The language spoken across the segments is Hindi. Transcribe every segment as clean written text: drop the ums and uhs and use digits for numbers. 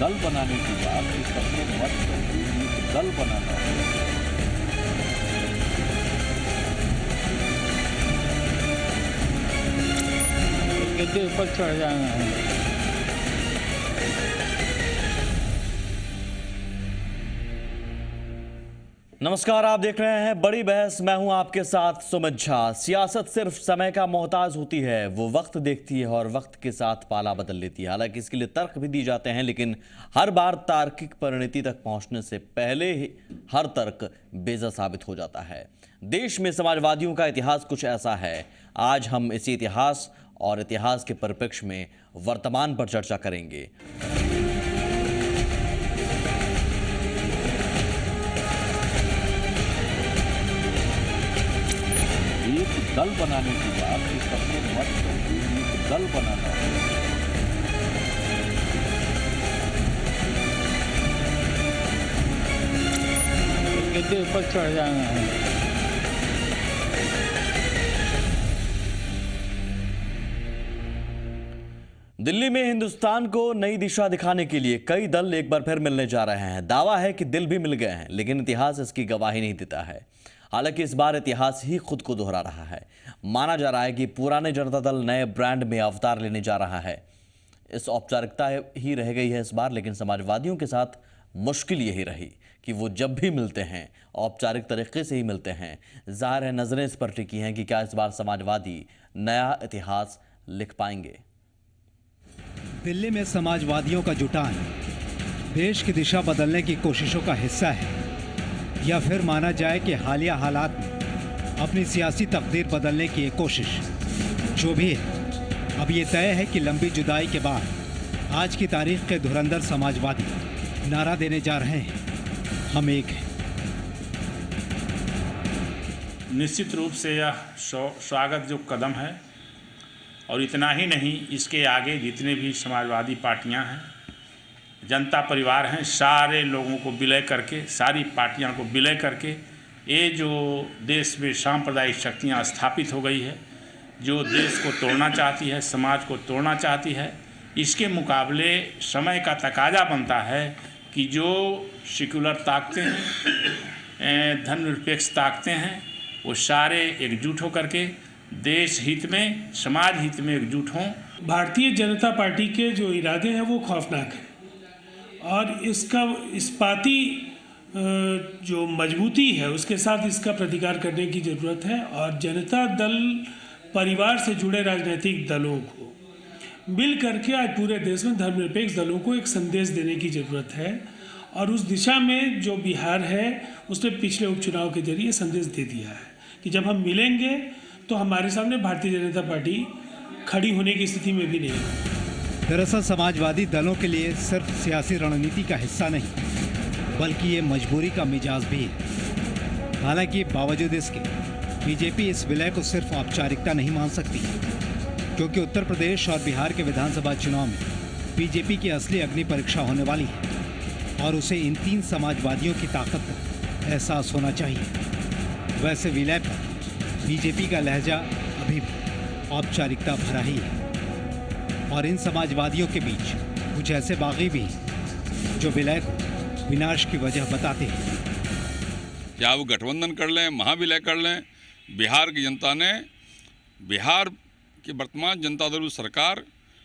दल बनाने की बात, इस सबको मत करके एक दल बनाना है। गद्दे ऊपर चढ़ जाना है। नमस्कार, आप देख रहे हैं बड़ी बहस। मैं हूं आपके साथ सुमित झा। सियासत सिर्फ समय का मोहताज होती है, वो वक्त देखती है और वक्त के साथ पाला बदल लेती है। हालांकि इसके लिए तर्क भी दी जाते हैं, लेकिन हर बार तार्किक परिणति तक पहुंचने से पहले ही हर तर्क बेजा साबित हो जाता है। देश में समाजवादियों का इतिहास कुछ ऐसा है। आज हम इसी इतिहास और इतिहास के परिप्रेक्ष्य में वर्तमान पर चर्चा करेंगे। एक दल बनाने की बात, इस सबको मत करके एक दल बनाना है। गद्दे ऊपर चढ़ जाना है। दिल्ली में हिंदुस्तान को नई दिशा दिखाने के लिए कई दल एक बार फिर मिलने जा रहे हैं। दावा है कि दिल भी मिल गए हैं, लेकिन इतिहास इसकी गवाही नहीं देता है। हालांकि इस बार इतिहास ही खुद को दोहरा रहा है। माना जा रहा है कि पुराने जनता दल नए ब्रांड में अवतार लेने जा रहा है। इस औपचारिकता ही रह गई है इस बार, लेकिन समाजवादियों के साथ मुश्किल यही रही कि वो जब भी मिलते हैं औपचारिक तरीके से ही मिलते हैं। जाहिर है नजरें इस पर टिकी हैं कि क्या इस बार समाजवादी नया इतिहास लिख पाएंगे। दिल्ली में समाजवादियों का जुटान देश की दिशा बदलने की कोशिशों का हिस्सा है, या फिर माना जाए कि हालिया हालात में अपनी सियासी तकदीर बदलने की एक कोशिश। जो भी है, अब ये तय है कि लंबी जुदाई के बाद आज की तारीख के धुरंधर समाजवादी नारा देने जा रहे हैं, हम एक हैं। निश्चित रूप से यह स्वागत जो कदम है, और इतना ही नहीं, इसके आगे जितने भी समाजवादी पार्टियां हैं, जनता परिवार हैं, सारे लोगों को विलय करके, सारी पार्टियां को विलय करके, ये जो देश में सांप्रदायिक शक्तियां स्थापित हो गई है, जो देश को तोड़ना चाहती है, समाज को तोड़ना चाहती है, इसके मुकाबले समय का तकाजा बनता है कि जो सेक्युलर ताकतें हैं, धर्मनिरपेक्ष ताकतें हैं, वो सारे एकजुट होकर के देश हित में, समाज हित में एकजुट हों। भारतीय जनता पार्टी के जो इरादे हैं वो खौफनाक हैं, और इसका इस्पाती जो मजबूती है उसके साथ इसका प्रतिकार करने की ज़रूरत है। और जनता दल परिवार से जुड़े राजनीतिक दलों को मिल करके आज पूरे देश में धर्मनिरपेक्ष दलों को एक संदेश देने की ज़रूरत है, और उस दिशा में जो बिहार है उसने पिछले उपचुनाव के जरिए संदेश दे दिया है कि जब हम मिलेंगे तो हमारे सामने भारतीय जनता पार्टी खड़ी होने की स्थिति में भी नहीं है। दरअसल समाजवादी दलों के लिए सिर्फ सियासी रणनीति का हिस्सा नहीं, बल्कि ये मजबूरी का मिजाज भी है। हालांकि बावजूद इसके बीजेपी इस विलय को सिर्फ औपचारिकता नहीं मान सकती, क्योंकि उत्तर प्रदेश और बिहार के विधानसभा चुनाव में बीजेपी की असली अग्नि परीक्षा होने वाली है, और उसे इन तीन समाजवादियों की ताकत का एहसास होना चाहिए। वैसे विलय पर बीजेपी का लहजा अभी भी औपचारिकता भरा ही है, और इन समाजवादियों के बीच कुछ ऐसे बागी भी हैं जो विलय को विनाश की वजह बताते हैं। क्या वो गठबंधन कर लें, महाविलय कर लें, बिहार की जनता ने बिहार की वर्तमान जनता दल सरकार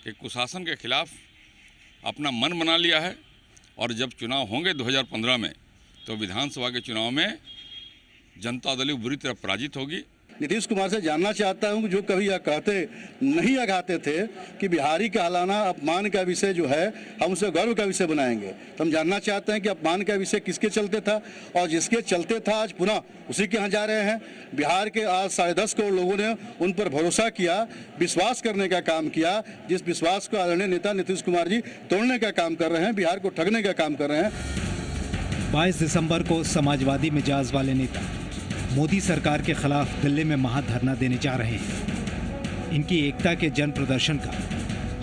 के कुशासन के खिलाफ अपना मन बना लिया है, और जब चुनाव होंगे 2015 में, तो विधानसभा के चुनाव में जनता दल बुरी तरह पराजित होगी। नीतीश कुमार से जानना चाहता हूं कि जो कभी यह कहते नहीं अघाते थे कि बिहारी कहलाना अपमान का विषय जो है हम उसे गर्व का विषय बनाएंगे, तो हम जानना चाहते हैं कि अपमान का विषय किसके चलते था, और जिसके चलते था आज पुनः उसी के यहाँ जा रहे हैं। बिहार के आज 10.5 करोड़ लोगों ने उन पर भरोसा किया, विश्वास करने का काम किया, जिस विश्वास को आदरणीय नेता नीतीश कुमार जी तोड़ने का काम कर रहे हैं, बिहार को ठगने का काम कर रहे हैं। 22 दिसंबर को समाजवादी मिजाज वाले नेता मोदी सरकार के खिलाफ दिल्ली में महाधरना देने जा रहे हैं। इनकी एकता के जन प्रदर्शन का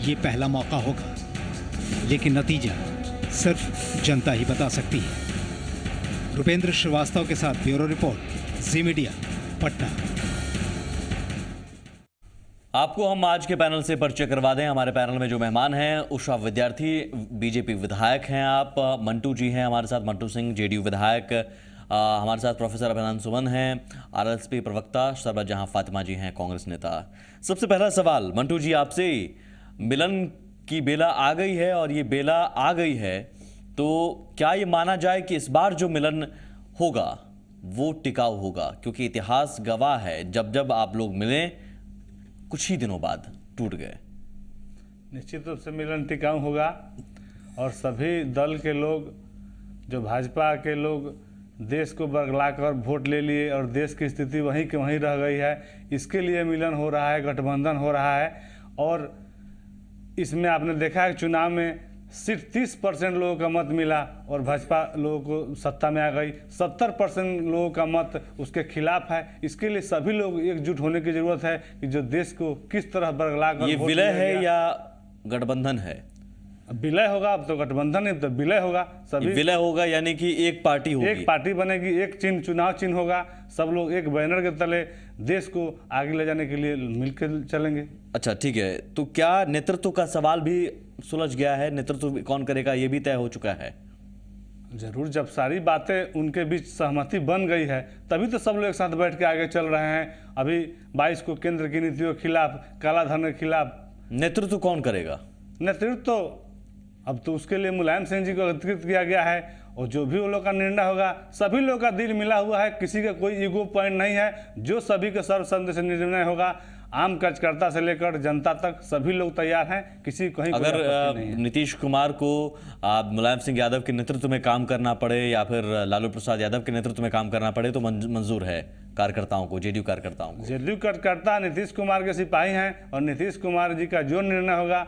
ये पहला मौका होगा, लेकिन नतीजा सिर्फ जनता ही बता सकती है। रुपेंद्र श्रीवास्तव के साथ ब्यूरो रिपोर्ट, जी मीडिया, पटना। आपको हम आज के पैनल से परिचय करवा दें। हमारे पैनल में जो मेहमान हैं, उषा विद्यार्थी, बीजेपी विधायक हैं आप, मंटू जी हैं हमारे साथ, मंटू सिंह जेडीयू विधायक, हमारे साथ प्रोफेसर अभिनंदन सुमन हैं, आरएसपी प्रवक्ता, सरबत जहां फातिमा जी हैं, कांग्रेस नेता। सबसे पहला सवाल मंटू जी आपसे, मिलन की बेला आ गई है और ये बेला आ गई है तो क्या ये माना जाए कि इस बार जो मिलन होगा वो टिकाऊ होगा? क्योंकि इतिहास गवाह है, जब जब आप लोग मिले कुछ ही दिनों बाद टूट गए। निश्चित रूप से मिलन टिकाऊ होगा और सभी दल के लोग, जो भाजपा के लोग देश को बरगला कर वोट ले लिए और देश की स्थिति वहीं के वहीं रह गई है, इसके लिए मिलन हो रहा है, गठबंधन हो रहा है। और इसमें आपने देखा है चुनाव में सिर्फ 30% लोगों का मत मिला और भाजपा लोगों को सत्ता में आ गई। 70% लोगों का मत उसके खिलाफ है। इसके लिए सभी लोग एकजुट होने की जरूरत है कि जो देश को किस तरह बरगला कर। ये विलय है या गठबंधन है? विलय होगा, अब तो गठबंधन है, तो विलय होगा। सभी विलय होगा यानी कि एक पार्टी होगी, एक पार्टी बनेगी, एक चिन्ह, चुनाव चिन्ह होगा, सब लोग एक बैनर के तले देश को आगे ले जाने के लिए मिलकर चलेंगे। अच्छा ठीक है, तो क्या नेतृत्व का सवाल भी सुलझ गया है? नेतृत्व कौन करेगा ये भी तय हो चुका है? जरूर, जब सारी बातें उनके बीच सहमति बन गई है तभी तो सब लोग एक साथ बैठ के आगे चल रहे हैं। अभी 22 को केंद्र की नीतियों के खिलाफ, कालाधन के खिलाफ। नेतृत्व कौन करेगा? नेतृत्व तो अब तो उसके लिए मुलायम सिंह जी को अधिकृत किया गया है और जो भी वो लोग का निर्णय होगा, सभी लोग का दिल मिला हुआ है, किसी का कोई ईगो पॉइंट नहीं है। जो सभी का सर्वसम्मति से निर्णय होगा, आम कार्यकर्ता से लेकर जनता तक सभी लोग तैयार हैं। किसी कहीं अगर नीतीश कुमार को मुलायम सिंह यादव के नेतृत्व में काम करना पड़े या फिर लालू प्रसाद यादव के नेतृत्व में काम करना पड़े तो मंजूर है कार्यकर्ताओं को, जेडीयू कार्यकर्ताओं को? जेडीयू कार्यकर्ता नीतीश कुमार के सिपाही हैं और नीतीश कुमार जी का जो निर्णय होगा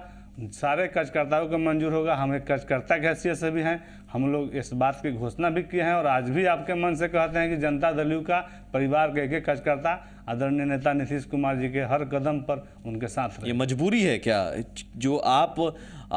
सारे कार्यकर्ताओं को मंजूर होगा। हम एक कार्यकर्ता की हैसियत से भी हैं, हम लोग इस बात की घोषणा भी किए हैं और आज भी आपके मन से कहते हैं कि जनता दल यू का परिवार के एक कार्यकर्ता आदरणीय नेता नीतीश कुमार जी के हर कदम पर उनके साथ रहे। ये मजबूरी है क्या जो आप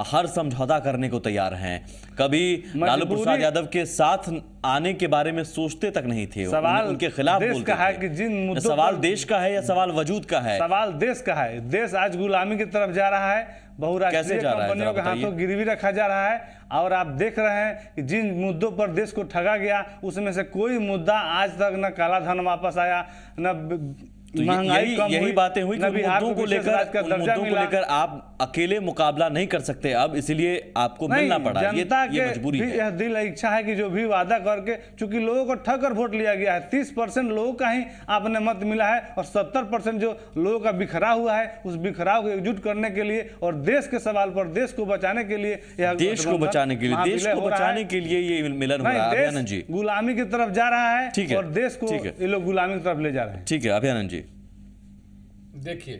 हर समझौता करने को तैयार हैं? कभी लालू प्रसाद यादव के साथ आने के बारे में सोचते तक नहीं थे, सवाल उनके खिलाफ देश बोलते का है थे। कि जिन मुद्दों सवाल देश का है या सवाल वजूद का है? सवाल देश का है। देश आज गुलामी की तरफ जा रहा है, बहुराष्ट्रीय कंपनियों के हाथों गिरवी रखा जा रहा है और आप देख रहे हैं कि जिन मुद्दों पर देश को ठगा गया उसमें से कोई मुद्दा आज तक न काला धन वापस आया, न महंगाई कम, यही बातें हुई कि मुद्दों को लेकर आप अकेले मुकाबला नहीं कर सकते अब, इसलिए आपको मिलना पड़ा। जनता ये मजबूरी है। यह दिल इच्छा है कि जो भी वादा करके, चूंकि लोगों को ठग कर वोट लिया गया है, 30% लोगों का ही आपने मत मिला है और 70% जो लोगों का बिखरा हुआ है, उस बिखराव को एकजुट करने के लिए और देश के सवाल पर, देश को बचाने के लिए, देश को बचाने के लिए ये मिलन हो रहा है। अभिनंदन जी, गुलामी की तरफ जा रहा है और देश को ये लोग गुलामी की तरफ ले जा रहे हैं। ठीक है अभिनंदन जी, देखिए,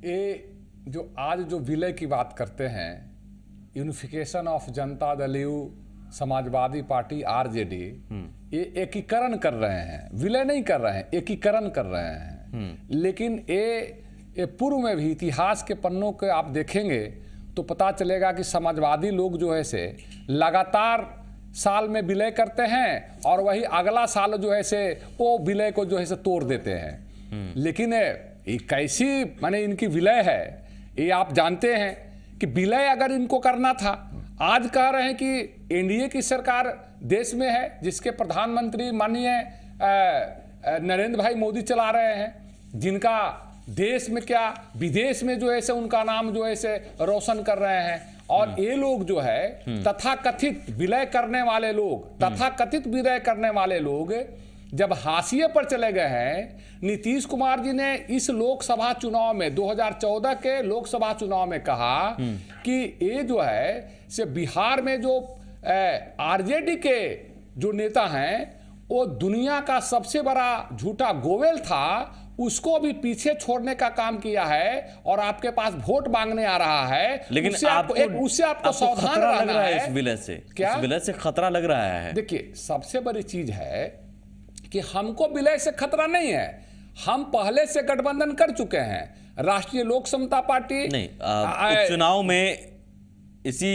ये जो आज जो विलय की बात करते हैं, unification of Janata Dal you, Samajwadi party RJD, ये एकीकरण कर रहे हैं, विलय नहीं कर रहे हैं, एकीकरण कर रहे हैं। लेकिन ये पूर्व में भी इतिहास के पन्नों के आप देखेंगे तो पता चलेगा कि समाजवादी लोग जो है से लगातार साल में विलय करते हैं और वही अगला साल जो है से वो विलय को जो है से तोड़ देते हैं। लेकिन ये कैसी माने इनकी विलय है, ये आप जानते हैं कि विलय अगर इनको करना था, आज कह रहे हैं कि एनडीए की सरकार देश में है जिसके प्रधानमंत्री माननीय नरेंद्र भाई मोदी चला रहे हैं, जिनका देश में क्या विदेश में जो है से उनका नाम जो है से रोशन कर रहे हैं। और ये लोग जो है तथाकथित विलय करने वाले लोग, तथाकथित विलय करने वाले लोग जब हाशिए पर चले गए हैं, नीतीश कुमार जी ने इस लोकसभा चुनाव में 2014 के लोकसभा चुनाव में कहा कि ये जो है से बिहार में जो आरजेडी के जो नेता हैं वो दुनिया का सबसे बड़ा झूठा गोवेल था, उसको भी पीछे छोड़ने का काम किया है और आपके पास वोट मांगने आ रहा है। लेकिन उससे आपको सावधान रहना है। इस विलय से, क्या इस विलय से खतरा लग रहा है? देखिए, सबसे बड़ी चीज है कि हमको विलय से खतरा नहीं है, हम पहले से गठबंधन कर चुके हैं। राष्ट्रीय लोक समता पार्टी नहीं, उपचुनाव में इसी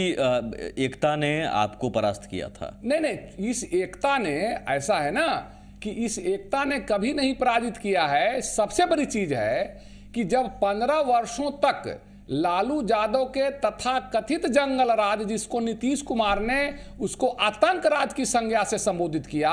एकता ने आपको परास्त किया था। नहीं, इस एकता ने, ऐसा है ना कि इस एकता ने कभी नहीं पराजित किया है। सबसे बड़ी चीज है कि जब 15 वर्षों तक लालू यादव के तथा कथित जंगल राज, जिसको नीतीश कुमार ने उसको आतंक राज की संज्ञा से संबोधित किया,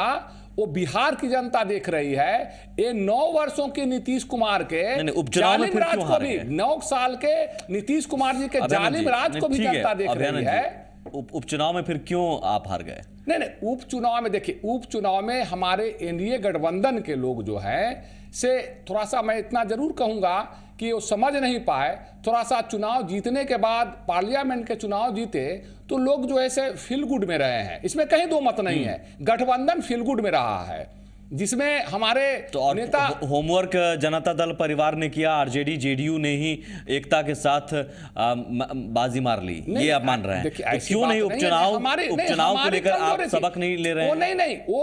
वो बिहार की जनता देख रही है। ये 9 वर्षों के नीतीश कुमार के जालिम राज को भी, 9 साल के नीतीश कुमार जी के जालिम राज को भी जनता देख रही है। उपचुनाव में फिर क्यों आप हार गए? नहीं, उपचुनाव में देखिए, उपचुनाव में हमारे एनडीए गठबंधन के लोग जो हैं से थोड़ा सा मैं इतना जरूर कहूंगा कि वो समझ नहीं पाए। थोड़ा सा चुनाव जीतने के बाद, पार्लियामेंट के चुनाव जीते तो लोग जो है से फील गुड में रहे हैं, इसमें कहीं दो मत नहीं है। गठबंधन फील गुड में रहा है, जिसमें हमारे तो नेता होमवर्क जनता दल परिवार ने किया, आरजेडी जेडीयू ने ही एकता के साथ बाजी मार ली, ये आप मान रहे हैं? तो क्यों नहीं उपचुनाव को लेकर आप सबक नहीं ले रहे हैं? नहीं, वो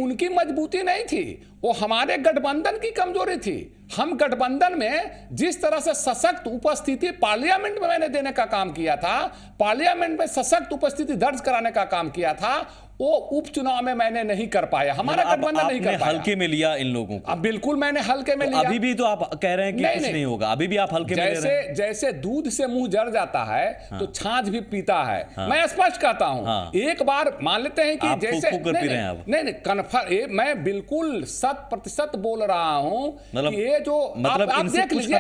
उनकी मजबूती नहीं थी, वो हमारे गठबंधन की कमजोरी थी। हम गठबंधन में जिस तरह से सशक्त उपस्थिति पार्लियामेंट में मैंने देने का काम किया था, पार्लियामेंट में सशक्त उपस्थिति दर्ज कराने का काम किया था, वो उपचुनाव में मैंने नहीं कर पाया, हमारा गठबंधन नहीं कर पाया। हल्के में लिया इन लोगों को? अब बिल्कुल मैंने हल्के में लिया। अभी भी तो आप कह रहे हैं कि कुछ नहीं होगा, अभी भी आप हल्के में ले रहे हैं। जैसे दूध से मुंह जर जाता है तो छाछ भी पीता है। मैं स्पष्ट कहता हूं, एक बार मान लेते हैं कि जैसे नहीं कन्फर्म, मैं बिल्कुल 100% बोल रहा हूं कि ये जो आप देख लीजिए,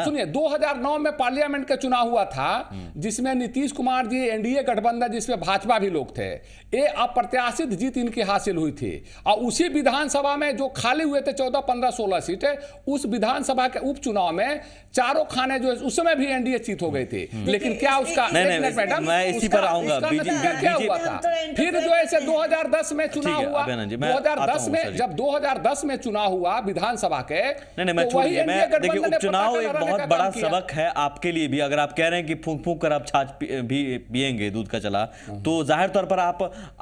सुनिए 2009 में पार्लियामेंट का चुनाव हुआ था, जिसमें नीतीश कुमार जी एनडीए गठबंधन, जिसमें भाजपा भी लोग थे, ये अप्रत्याशित जीत इनकी हासिल हुई थी। और उसी विधानसभा में जो खाली हुए थे 14, 15, 16 सीटें, उस विधानसभा के उपचुनाव में चारों खाने जो है उस समय भी एनडीए जीत हो गई थी। लेकिन क्या उसका, मैडम मैं इसी पर आऊंगा, क्या हुआ था फिर जो है 2010 में चुनाव हुआ, 2010 में जब 2010 में चुनाव हुआ विधानसभा के, मैं देखिए उपचुनाव एक बहुत बड़ा सबक है आपके लिए भी। अगर आप कह रहे हैं कि फूंक फूंक कर आप छाछ भी पिएंगे दूध का चला, तो जाहिर तौर पर आप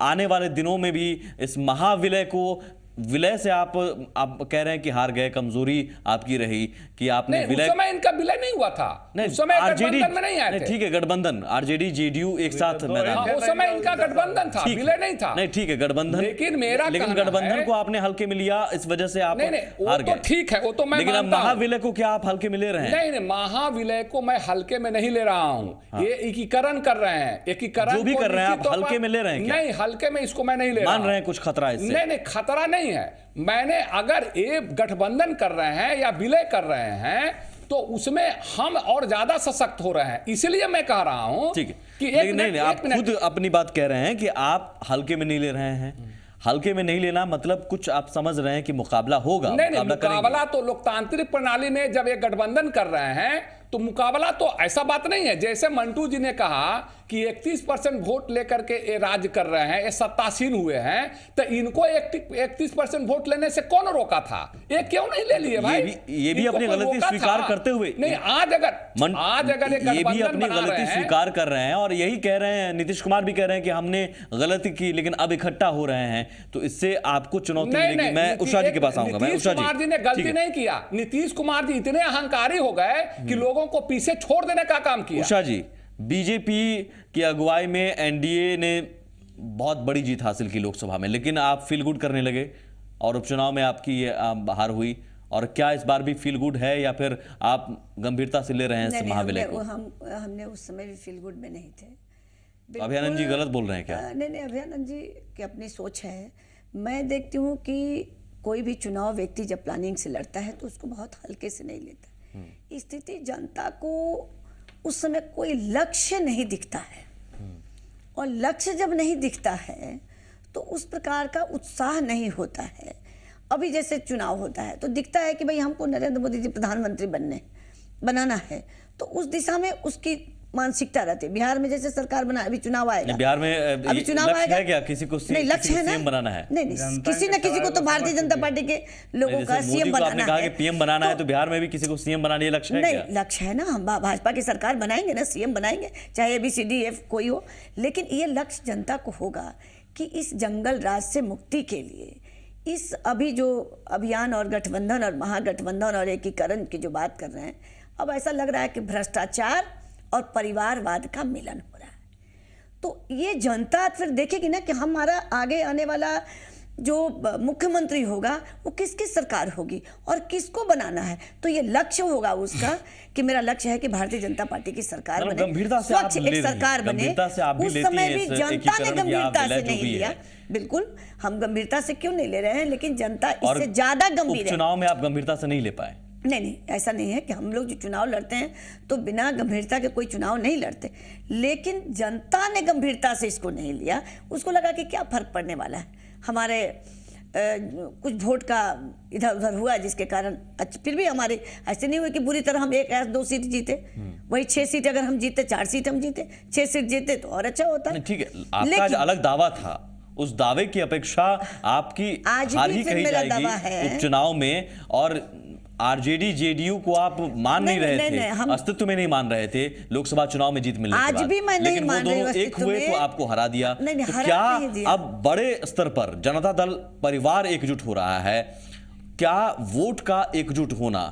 आने वाले दिनों में भी इस महाविलय को, विलय से आप कह रहे हैं कि हार गए, कमजोरी आपकी रही कि आपने विलय, उस समय इनका विलय नहीं हुआ था, उस समय गठबंधन में नहीं आए थे। ठीक है, गठबंधन आरजेडी जेडीयू एक साथ मैदान में, उस समय इनका गठबंधन था, विलय नहीं था। नहीं ठीक है गठबंधन, लेकिन गठबंधन को आपने हल्के में लिया, इस वजह से आप हार गए। ठीक है, वो तो मैं, लेकिन अब महाविलय को क्या आप हल्के में ले रहे हैं? नहीं, महाविलय को मैं हल्के में नहीं ले रहा हूँ। ये एकीकरण कर रहे हैं, एकीकरण जो भी कर रहे हैं आप हल्के में ले रहे हैं? नहीं, हल्के में इसको मैं नहीं ले रहा। मान रहे हैं कुछ खतरा इससे? नहीं, खतरा नहीं है। मैंने अगर ये गठबंधन कर रहे हैं या विलय कर रहे हैं तो उसमें हम और ज्यादा सशक्त हो रहे हैं, इसलिए मैं कह रहा हूं कि नहीं, आप खुद अपनी बात कह रहे हैं कि आप हल्के में नहीं ले रहे हैं। हल्के में नहीं लेना मतलब कुछ आप समझ रहे हैं कि मुकाबला होगा। नहीं, मुकाबला तो लोकतांत्रिक प्रणाली में जब ये गठबंधन कर रहे हैं तो मुकाबला तो ऐसा बात नहीं है। जैसे मंटू जी ने कहा कि 31% वोट लेकर के ये राज्य कर रहे हैं, ये सत्तासीन हुए हैं, तो इनको 31% वोट लेने से कौन रोका था? ये क्यों नहीं ले लिए भाई? ये भी अपनी गलती स्वीकार करते हुए नहीं, आज अगर ये भी अपनी गलती स्वीकार कर रहे हैं और यही कह रहे हैं, नीतीश कुमार भी कह रहे हैं कि हमने गलती की लेकिन अब इकट्ठा हो रहे हैं, तो इससे आपको चुनौती मिलेगी। मैं उषा जी के पास आऊंगा। नीतीश कुमार जी ने गलती नहीं किया, नीतीश कुमार जी इतने अहंकारी हो गए कि लोगों को पीछे छोड़ देने का काम किया। उषा जी, बीजेपी की अगुवाई में एनडीए ने बहुत बड़ी जीत हासिल की लोकसभा में, लेकिन आप फील गुड करने लगे और उपचुनाव में आपकी ये हार हुई। और क्या इस बार भी फील गुड है या फिर आप गंभीरता से ले रहे हैं इस महाविलय को? हमने उस समय भी फील गुड में नहीं थे। अभियानंद जी गलत बोल रहे हैं क्या? नहीं, अभियानंद जी की अपनी सोच है। मैं देखती हूँ कि कोई भी चुनाव व्यक्ति जब प्लानिंग से लड़ता है तो उसको बहुत हल्के से नहीं लेता। स्थिति जनता को उस समय कोई लक्ष्य नहीं दिखता है, और लक्ष्य जब नहीं दिखता है तो उस प्रकार का उत्साह नहीं होता है। अभी जैसे चुनाव होता है तो दिखता है कि भाई हमको नरेंद्र मोदी जी प्रधानमंत्री बनाना है, तो उस दिशा में उसकी मानसिकता रहती है। बिहार में जैसे सरकार बना, अभी चुनाव आएगा, बिहार में अभी चुनाव आएगा है क्या? किसी को नहीं लक्ष्य है ना, सीएम बनाना है? नहीं, किसी न किसी को तो भारतीय जनता पार्टी के लोगों का सीएम बनाना है। आपने कहा कि पीएम बनाना है, तो बिहार में भी किसी को सीएम बनाने का लक्ष्य है क्या? नहीं, लक्ष्य है ना, हम भाजपा की सरकार बनाएंगे ना, सीएम बनाएंगे, चाहे ABCDF कोई हो। लेकिन ये लक्ष्य जनता को होगा कि इस जंगल राज से मुक्ति के लिए इस अभी जो अभियान और गठबंधन और महागठबंधन और एकीकरण की जो बात कर रहे हैं, अब ऐसा लग रहा है कि भ्रष्टाचार और परिवारवाद का मिलन हो रहा है। तो ये जनता फिर देखेगी ना कि हमारा आगे आने वाला जो मुख्यमंत्री होगा वो किसकी सरकार होगी और किसको बनाना है। तो ये लक्ष्य होगा उसका कि मेरा लक्ष्य है कि भारतीय जनता पार्टी की सरकार बने, गंभीरता से आप स्वच्छ ले एक सरकार बने। उस समय भी जनता ने गंभीरता से नहीं लिया। बिल्कुल, हम गंभीरता से क्यों नहीं ले रहे हैं, लेकिन जनता इससे ज्यादा गंभीर है। चुनाव में आप गंभीरता से नहीं ले पाए? नहीं, ऐसा नहीं है कि हम लोग जो चुनाव लड़ते हैं तो बिना गंभीरता के कोई चुनाव नहीं लड़ते, लेकिन जनता ने गंभीरता से इसको नहीं लिया। उसको लगा कि क्या फर्क पड़ने वाला है, हमारे कुछ वोट का इधर उधर हुआ जिसके कारण फिर भी हमारे ऐसे नहीं हुए कि बुरी तरह हम 1 या 2 सीट जीते। वही 6 सीट अगर हम जीते, 4 सीट हम जीते, 6 सीट जीते तो और अच्छा होता। ठीक है, आपका जो अलग दावा था, उस दावे की अपेक्षा आपकी हार ही कही जाएगी उपचुनाव में, और आरजेडी जेडीयू को आप मान नहीं रहे थे, अस्तित्व में नहीं मान रहे थे लोकसभा चुनाव में जीत मिलने के बाद। आज भी मैं नहीं मान रही हूं, लेकिन वो दोनों एक हुए तो आपको हरा दिया। तो क्या अब बड़े स्तर पर जनता दल परिवार एकजुट हो रहा है? क्या वोट का एकजुट होना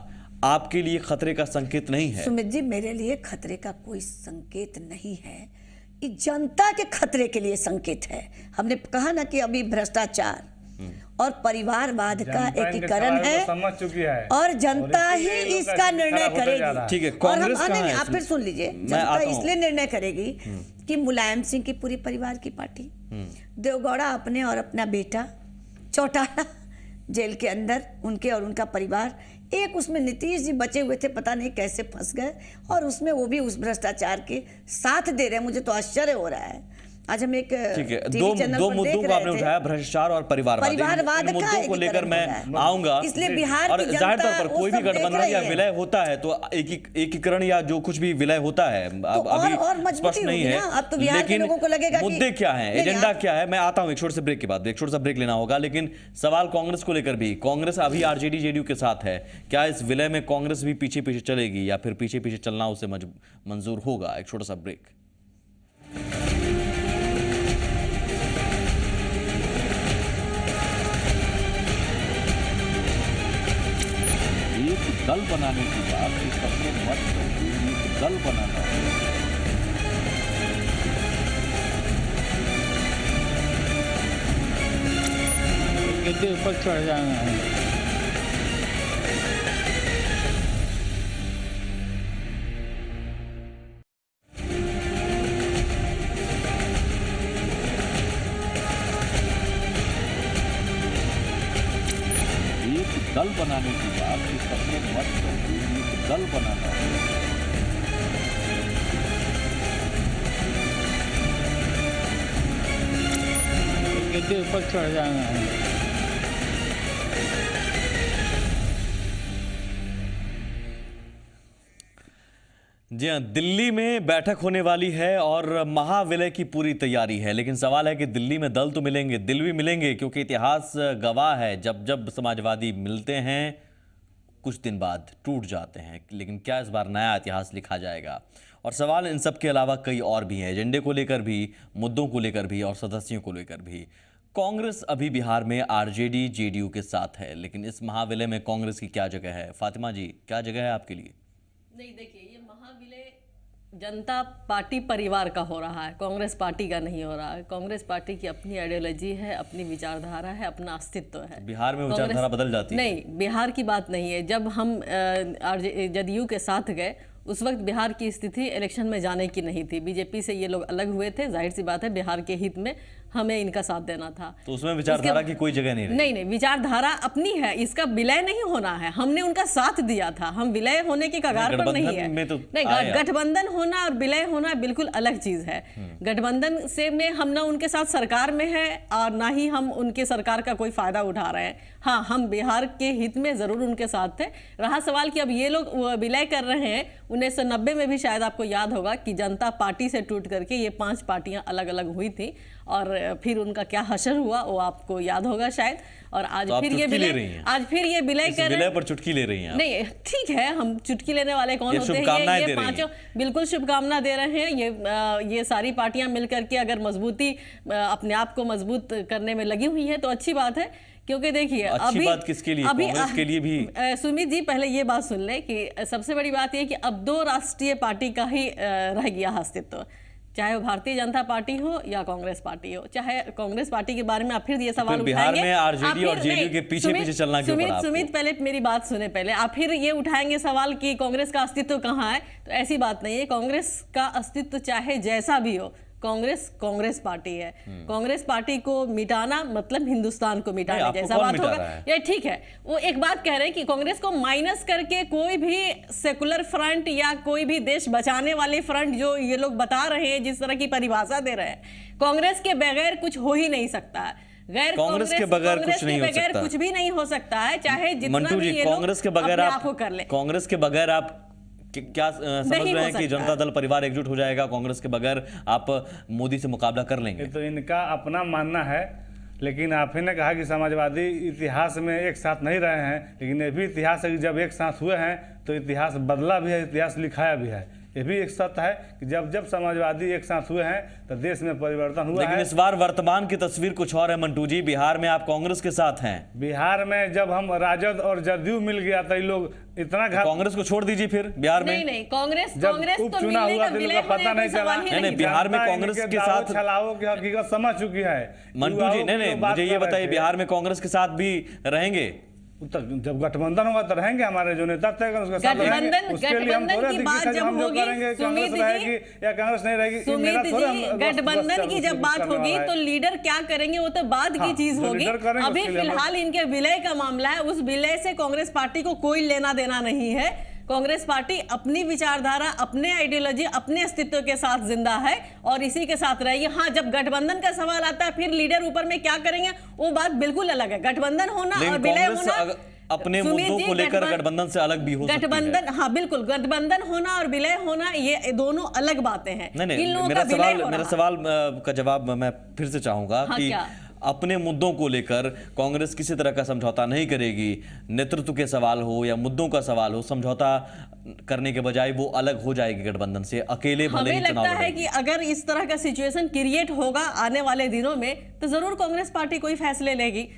आपके लिए खतरे का संकेत नहीं है? सुमित जी, मेरे लिए खतरे का कोई संकेत नहीं है, ये जनता के खतरे के लिए संकेत है। हमने कहा ना कि अभी भ्रष्टाचार और परिवारवाद का एकीकरण है और जनता ही इसका निर्णय करेगी। ठीक है, कांग्रेस कहां है? आप फिर सुन लीजिए, जनता इसलिए निर्णय करेगी कि मुलायम सिंह की पूरी परिवार की पार्टी, देवगौड़ा अपने और अपना बेटा, चौटाला जेल के अंदर, उनके और उनका परिवार, एक उसमें नीतीश जी बचे हुए थे, पता नहीं कैसे फंस गए, और उसमें वो भी उस भ्रष्टाचार के साथ दे रहे हैं। मुझे तो आश्चर्य हो रहा है। आज हम एक दो मुद्दों को आपने उठाया, भ्रष्टाचार और परिवारवाद मुद्दों को लेकर मैं आऊंगा। इसलिए बिहार और जाहिर तौर पर कोई भी गठबंधन या विलय होता है तो एकीकरण या जो कुछ भी विलय होता है अभी स्पष्ट नहीं है, लेकिन मुद्दे क्या है, एजेंडा क्या है? मैं आता हूं एक छोटे से ब्रेक के बाद, एक छोटा सा ब्रेक लेना होगा। लेकिन सवाल कांग्रेस को लेकर भी, कांग्रेस अभी आरजेडी जेडीयू के साथ है, क्या इस विलय में कांग्रेस भी पीछे पीछे चलेगी या फिर पीछे पीछे चलना उसे मंजूर होगा? एक छोटा सा ब्रेक। एक दल बनाने की बात इस अपने मत करिए, एक दल बनाना है। गद्दे ऊपर चढ़ जाना है। दल बनाने की बात इस अपने मत करिए, एक दल बनाना है। गद्दे ऊपर चढ़ जाना है। जी हाँ, दिल्ली में बैठक होने वाली है और महाविलय की पूरी तैयारी है, लेकिन सवाल है कि दिल्ली में दल तो मिलेंगे, दिल भी मिलेंगे, क्योंकि इतिहास गवाह है जब जब समाजवादी मिलते हैं कुछ दिन बाद टूट जाते हैं। लेकिन क्या इस बार नया इतिहास लिखा जाएगा? और सवाल इन सब के अलावा कई और भी हैं, एजेंडे को लेकर भी, मुद्दों को लेकर भी और सदस्यों को लेकर भी। कांग्रेस अभी बिहार में आरजेडी जेडीयू के साथ है, लेकिन इस महाविलय में कांग्रेस की क्या जगह है? फातिमा जी, क्या जगह है आपके लिए? नहीं, देखिए, ये महाविलय जनता पार्टी परिवार का हो रहा है, कांग्रेस पार्टी का नहीं हो रहा है। कांग्रेस पार्टी की अपनी आइडियोलॉजी है, अपनी विचारधारा है, अपना अस्तित्व है। बिहार में विचारधारा बदल जाती है? नहीं, बिहार की बात नहीं है। जब हम जदयू के साथ गए उस वक्त बिहार की स्थिति इलेक्शन में जाने की नहीं थी। बीजेपी से ये लोग अलग हुए थे, जाहिर सी बात है बिहार के हित में हमें इनका साथ देना था। तो उसमें विचारधारा की कोई जगह नहीं रही? नहीं, विचारधारा अपनी है, इसका विलय नहीं होना है। हमने उनका साथ दिया था, हम विलय होने की कगार पर नहीं है। नहीं, गठबंधन होना और विलय होना बिल्कुल अलग चीज है। गठबंधन से में हम ना उनके साथ सरकार में है और ना ही हम उनके सरकार का कोई फायदा उठा रहे हैं। हाँ, हम बिहार के हित में जरूर उनके साथ थे। रहा सवाल कि अब ये लोग विलय कर रहे हैं, 1990 में भी शायद आपको याद होगा कि जनता पार्टी से टूट करके ये 5 पार्टियां अलग अलग हुई थी और फिर उनका क्या हशर हुआ वो आपको याद होगा शायद। और आज तो फिर ये विलय, आज फिर ये विलय कर रहे हैं। विलय पर चुटकी ले रही हैं? नहीं, ठीक है, हम चुटकी लेने वाले कौन होते हैं? ये पांचों बिल्कुल शुभकामना दे रहे हैं। ये सारी पार्टियां मिलकर के अगर मजबूती अपने आप को मजबूत करने में लगी हुई है तो अच्छी बात है। क्योंकि देखिए, अच्छी बात किसके लिए? कांग्रेस के लिए भी। सुमित जी, पहले ये बात सुन ले कि सबसे बड़ी बात ये कि अब 2 राष्ट्रीय पार्टी का ही रह गया अस्तित्व, चाहे वो भारतीय जनता पार्टी हो या कांग्रेस पार्टी हो। चाहे कांग्रेस पार्टी के बारे में आप फिर ये सवाल बिहार उठाएंगे, में आरजेडी और जेडीयू के पीछे चलना क्यों पड़ा आपको? सुमित पहले मेरी बात सुने पहले, आप फिर ये उठाएंगे सवाल कि कांग्रेस का अस्तित्व कहाँ है। तो ऐसी बात नहीं है, कांग्रेस का अस्तित्व चाहे जैसा भी हो, कांग्रेस पार्टी है। कांग्रेस पार्टी को मिटाना मतलब हिंदुस्तान को मिटाने जैसा बात होगा। ये ठीक है, वो एक बात कह रहे हैं कि कांग्रेस को माइनस करके कोई भी सेकुलर फ्रंट या कोई भी देश बचाने वाले फ्रंट जो ये लोग बता रहे हैं, जिस तरह की परिभाषा दे रहे हैं, कांग्रेस के बगैर कुछ हो ही नहीं सकता है। गैर कांग्रेस के बगैर कुछ नहीं हो सकता, कुछ भी नहीं हो सकता है, चाहे जितना मंटू जी, भी कांग्रेस के बगैर आप कर ले। कांग्रेस के बगैर आप क्या समझ रहे हैं कि जनता दल परिवार एकजुट हो जाएगा? कांग्रेस के बगैर आप मोदी से मुकाबला कर लेंगे? तो इनका अपना मानना है, लेकिन आप ही ने कहा कि समाजवादी इतिहास में एक साथ नहीं रहे हैं, लेकिन ये भी इतिहास है कि जब एक साथ हुए हैं तो इतिहास बदला भी है, इतिहास लिखाया भी है। ये भी एक सत्य है कि जब समाजवादी एक साथ हुए हैं तो देश में परिवर्तन हुआ है। लेकिन इस बार वर्तमान की तस्वीर कुछ और है मंटू जी। बिहार में आप कांग्रेस के साथ हैं। बिहार में जब हम राजद और जदयू मिल गया तो लोग इतना कांग्रेस को छोड़ दीजिए फिर बिहार में। नहीं, कांग्रेस उपचुनाव हुआ तो पता नहीं चला। नहीं, बिहार में कांग्रेस के साथ छलाओं की हकीकत समझ चुकी है मंटू जी। नहीं, मुझे ये बताइए, बिहार में कांग्रेस के साथ भी रहेंगे? जब गठबंधन होगा तो रहेंगे, हमारे जो नेता तय उसके साथ रहेंगे। उसके लिए हम थोड़े हम जो करेंगे कांग्रेस रहेगी या कांग्रेस नहीं रहेगी। गठबंधन की जब बात होगी तो लीडर क्या करेंगे वो तो बाद की चीज होगी। अभी फिलहाल इनके विलय का मामला है, उस विलय से कांग्रेस पार्टी को कोई लेना देना नहीं है। कांग्रेस पार्टी अपनी विचारधारा, अपने आइडियोलॉजी, अपने अस्तित्व के साथ जिंदा है और इसी के साथ रहेगी। हाँ, जब गठबंधन का सवाल आता है फिर लीडर ऊपर में क्या करेंगे वो बात बिल्कुल अलग है। गठबंधन होना और विलय होना अपने मुद्दों को लेकर गठबंधन से अलग भी हो सकती है। गठबंधन, हाँ बिल्कुल, गठबंधन होना और विलय होना ये दोनों अलग बातें हैं। नहीं, मेरा सवाल का जवाब मैं फिर से चाहूंगा कि अपने मुद्दों को लेकर कांग्रेस किसी तरह का समझौता नहीं करेगी। नेतृत्व के सवाल हो या मुद्दों का सवाल हो, समझौता करने के बजाय वो अलग हो जाएगी गठबंधन से, अकेले भले ही चुनाव लड़ेगी। हमें लगता है कि अगर इस तरह का सिचुएशन क्रिएट होगा आने वाले दिनों में तो जरूर कांग्रेस पार्टी कोई फैसले लेगी।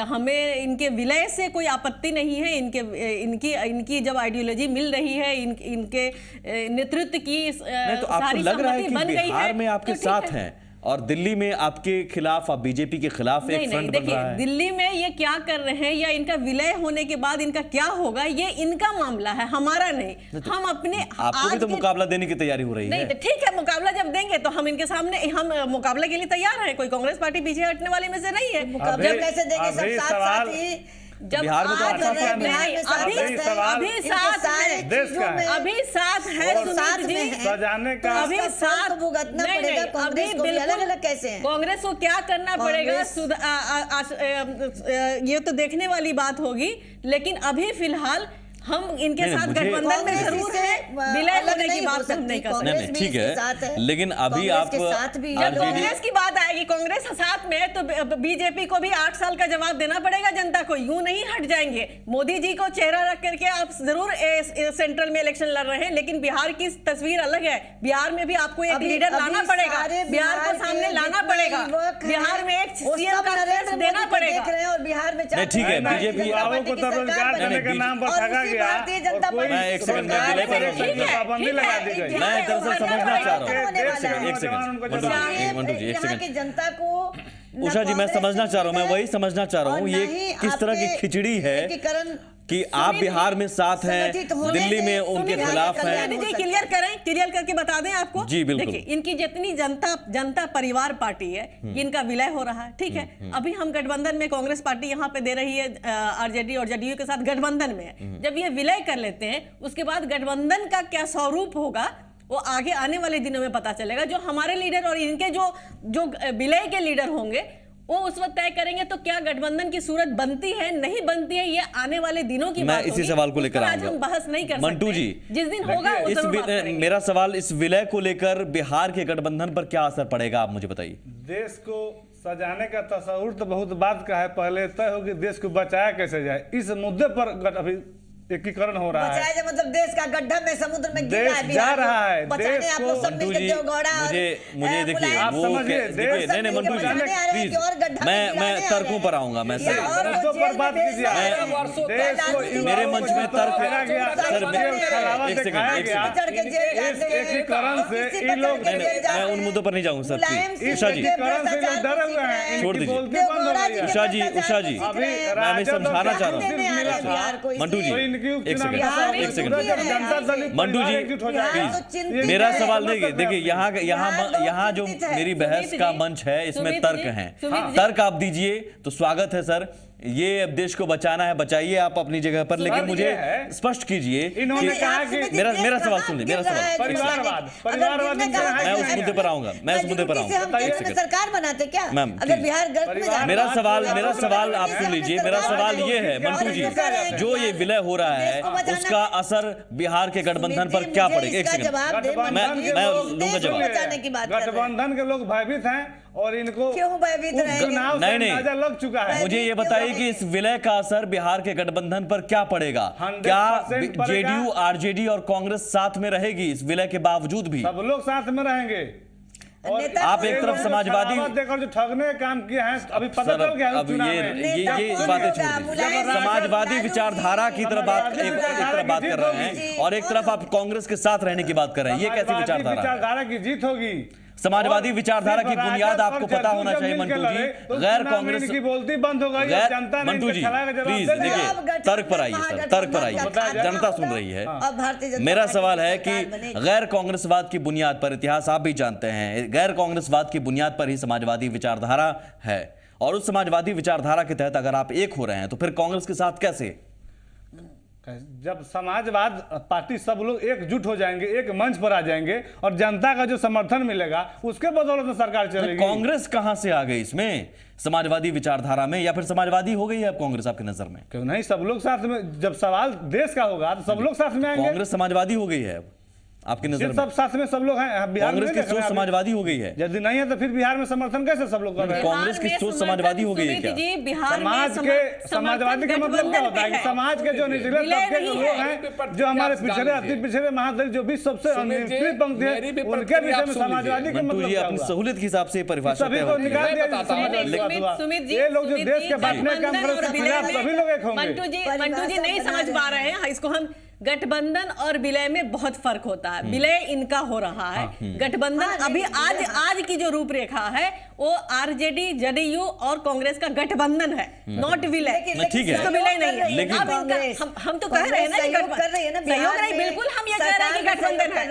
हमें इनके विलय से कोई आपत्ति नहीं है। इनकी जब आइडियोलॉजी मिल रही है, इनके नेतृत्व की सारी सहमति बन गई है, बिहार में आपके साथ हैं और दिल्ली में आपके खिलाफ, आप बीजेपी के खिलाफ एक फ्रंट बन रहा है। दिल्ली में ये क्या कर रहे हैं या इनका विलय होने के बाद इनका क्या होगा, ये इनका मामला है, हमारा नहीं। हम अपने आपको भी तो मुकाबला देने की तैयारी हो रही है। नहीं, ठीक है, मुकाबला जब देंगे तो हम इनके सामने, हम मुकाबले के लिए तैयार हैं। कोई कांग्रेस पार्टी पीछे हटने वाले में से नहीं है। मुकाबला कैसे देंगे, सब साथ साथ ही। जब बिहार में तो अभी साथ है सुमित जी, सजाने का अभी साथ भुगतना पड़ेगा कांग्रेस को, अलग-अलग कैसे हैं? कांग्रेस को क्या करना पड़ेगा ये तो देखने वाली बात होगी, लेकिन अभी फिलहाल हम इनके साथ गठबंधन में जरूर है। विलय होने की बात हम नहीं कर सकते। नहीं, ठीक है, लेकिन अभी आप कांग्रेस की बात आएगी, कांग्रेस साथ में है तो बीजेपी को भी 8 साल का जवाब देना पड़ेगा जनता को। यूं नहीं हट जाएंगे। मोदी जी को चेहरा रख करके आप जरूर सेंट्रल में इलेक्शन लड़ रहे हैं, लेकिन बिहार की तस्वीर अलग है। बिहार में भी आपको एक लीडर लाना पड़ेगा, बिहार को सामने लाना पड़ेगा, बिहार में एक सीएम का रेस देना पड़ेगा। और बिहार में ठीक है, बीजेपी देने का नाम बताएगा भारतीय जनता पार्टी। मैं एक सेकंड पाबंदी लगा दी गई। मैं दरअसल समझना चाह रहा हूँ, एक सेकंड जनता को उषा जी, मैं समझना चाह रहा हूँ, मैं वही समझना चाह रहा हूँ, ये किस तरह की खिचड़ी है कि आप बिहार में साथ हैं, दिल्ली में उनके खिलाफ हैं। क्लियर करके बता दें आपको। जी बिल्कुल। देखिए, इनकी जितनी जनता परिवार पार्टी है, इनका विलय हो रहा है, ठीक है। अभी हम गठबंधन में, कांग्रेस पार्टी यहाँ पे दे रही है आरजेडी और जदयू के साथ गठबंधन में है। जब ये विलय कर लेते हैं, उसके बाद गठबंधन का क्या स्वरूप होगा वो आगे आने वाले दिनों में पता चलेगा। जो हमारे लीडर और इनके जो विलय के लीडर होंगे वो उस वक्त तय करेंगे। तो क्या गठबंधन की सूरत बनती है, नहीं बनती है, ये आने वाले दिनों की बात होगी। मैं इसी सवाल को लेकर आज हम बहस नहीं कर सकते। मंटू जी, जिस दिन होगा वो जरूर बात करेंगे। मेरा सवाल इस विलय को लेकर बिहार के गठबंधन पर क्या असर पड़ेगा, आप मुझे बताइए। देश को सजाने का तस्वुर तो बहुत बात का है, पहले तय हो कि देश को बचाया कैसे जाए। इस मुद्दे पर अभी एकीकरण हो रहा है। बचाया मतलब देश का गड्ढा में समुद्र में गिर रहा है, देश जा रहा है, बचाने देश आप को लोग सब मिलकर देवगौड़ा और मुझे देखिए आप वो समझिए, देखिए नहीं मंटू जी प्लीज मैं तर्कों पर आऊंगा। मैं सर बात कीजिए, देश को मेरे मंच में तर्क सर एकीकरण से इन लोग, मैं उन मुद्दों पर नहीं जाऊंगा सर प्लीज। उषा जी डरे हुए हैं, छोड़ दीजिए। उषा जी मैं भी समझाना चाह रहा हूँ। मंटू जी एक सेकंड मंटू जी प्लीज, मेरा सवाल देखिए यहाँ जो मेरी बहस का मंच है इसमें तर्क हैं, तर्क आप दीजिए तो स्वागत है सर। ये अब देश को बचाना है, बचाइए आप अपनी जगह पर, लेकिन मुझे स्पष्ट कीजिए इन्होंने कहा कि मेरा सवाल सुन लीजिए, मेरा सवाल मैं उस मुद्दे पर आऊंगा, मैं उस मुद्दे पर आऊंगा। सरकार बनाते क्या मैम अगर बिहार गर्त में जाता? मेरा सवाल आप सुन लीजिए। मेरा सवाल ये है मंटू जी, जो ये विलय हो रहा है उसका असर बिहार के गठबंधन पर क्या पड़ेगा? एक सेकंड मैं लूंगा जवाब। गठबंधन के लोग भयभीत हैं और इनको क्यों भयभीत नहीं लग चुका है। मुझे ये बताइए कि इस विलय का असर बिहार के गठबंधन पर क्या पड़ेगा? क्या जेडीयू आरजेडी और कांग्रेस साथ में रहेगी इस विलय के बावजूद भी? सब लोग साथ में रहेंगे। और आप एक तरफ समाजवादी देखो जो ठगने काम किए हैं अभी पता चल गया। अब ये बातें छोड़ दीजिए, समाजवादी विचारधारा की तरफ बात कर रहे हैं और एक तरफ आप कांग्रेस के साथ रहने की बात कर रहे हैं। ये कैसी विचारधारा की जीत होगी? समाजवादी विचारधारा की बुनियाद आपको पता होना चाहिए मंटू जी। गैर कांग्रेस की बोलती बंद हो गई, जनता ने मंटू जी प्लीज देखिए तर्क पर आइए सर, तर्क पर आइए, जनता सुन रही है। मेरा सवाल है कि गैर कांग्रेसवाद की बुनियाद पर, इतिहास आप भी जानते हैं, गैर कांग्रेसवाद की बुनियाद पर ही समाजवादी विचारधारा है और उस समाजवादी विचारधारा के तहत अगर आप एक हो रहे हैं तो फिर कांग्रेस के साथ कैसे? जब समाजवाद पार्टी सब लोग एकजुट हो जाएंगे, एक मंच पर आ जाएंगे और जनता का जो समर्थन मिलेगा उसके बदौलत में सरकार चलेगी। कांग्रेस कहां से आ गई इसमें समाजवादी विचारधारा में, या फिर समाजवादी हो गई है अब कांग्रेस आपकी नजर में? क्यों नहीं, सब लोग साथ में, जब सवाल देश का होगा तो सब लोग साथ में आएंगे। कांग्रेस समाजवादी हो गई है अब आपकी नजर में? सब साथ में सब लोग हैं। बिहार कांग्रेस की सोच समाजवादी हो गई है? यदि नहीं है तो फिर बिहार में समर्थन कैसे सब लोग कर रहे हैं? कांग्रेस की सोच समाजवादी हो गई है क्या? समाज के समाजवादी का मतलब क्या होता है कि समाज के जो निचले तबके के लोग हैं, जो हमारे पिछड़े अति पिछड़े महादलित जो भी सबसे निचली पंक्ति है, उनके विषय में समाजवादी का मतलब क्या? अपनी सहूलियत के हिसाब से परिभाषा सभी को निकाल दिया। ये लोग जो देश के बांटने का सभी लोग एक होंगे। मंटू जी नहीं समझ पा रहे हैं इसको। हम गठबंधन और विलय में बहुत फर्क होता है। विलय इनका हो रहा है, गठबंधन अभी आज की जो रूपरेखा है वो आरजेडी जेडीयू और कांग्रेस का गठबंधन है, नॉट विलय। ठीक है, विलय नहीं है। लेकिन हम तो कह रहे हैं ना सहयोग नहीं, बिल्कुल हम ये कह रहे हैं कि गठबंधन है,